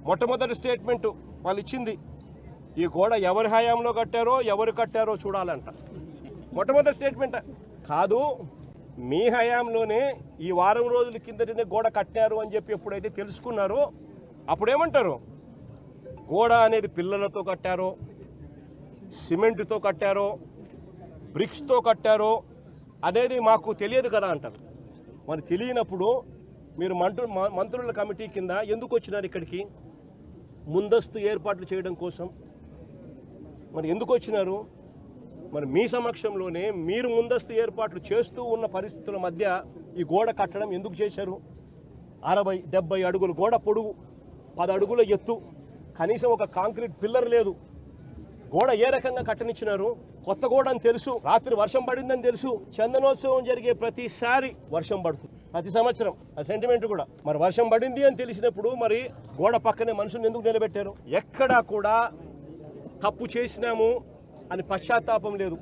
మొట్టమొదటి స్టేట్మెంట్ వాళ్ళు ఇచ్చింది, ఈ గోడ ఎవరి హయాంలో కట్టారో ఎవరు కట్టారో చూడాలంట. మొట్టమొదటి స్టేట్మెంట్ కాదు, మీ హయాంలోనే ఈ వారం రోజుల కిందటనే గోడ కట్టారు అని చెప్పి ఎప్పుడైతే తెలుసుకున్నారో అప్పుడేమంటారు, గోడ అనేది పిల్లలతో కట్టారో, సిమెంట్తో కట్టారో, బ్రిక్స్తో కట్టారో అనేది మాకు తెలియదు కదా అంటారు. మరి తెలియనప్పుడు మీరు మంత్రుల కమిటీ కింద ఎందుకు వచ్చినారు ఇక్కడికి? ముందస్తు ఏర్పాట్లు చేయడం కోసం మరి ఎందుకు వచ్చినారు? మరి మీ సమక్షంలోనే మీరు ముందస్తు ఏర్పాట్లు చేస్తూ ఉన్న పరిస్థితుల మధ్య ఈ గోడ కట్టడం ఎందుకు చేశారు? 60-70 అడుగులు గోడ పొడుగు, 10 అడుగుల ఎత్తు, కనీసం ఒక కాంక్రీట్ పిల్లర్ లేదు. గోడ ఏ రకంగా కట్టనిచ్చినారు? కొత్త గోడ అని తెలుసు, రాత్రి వర్షం పడిందని తెలుసు, చందనోత్సవం జరిగే ప్రతిసారి వర్షం పడుతుంది, ప్రతి సంవత్సరం. ఆ సెంటిమెంట్ కూడా మరి వర్షం పడింది అని తెలిసినప్పుడు మరి గోడ పక్కనే మనుషులను ఎందుకు నిలబెట్టారు? ఎక్కడా కూడా తప్పు చేసినాము అని పశ్చాత్తాపం లేదు.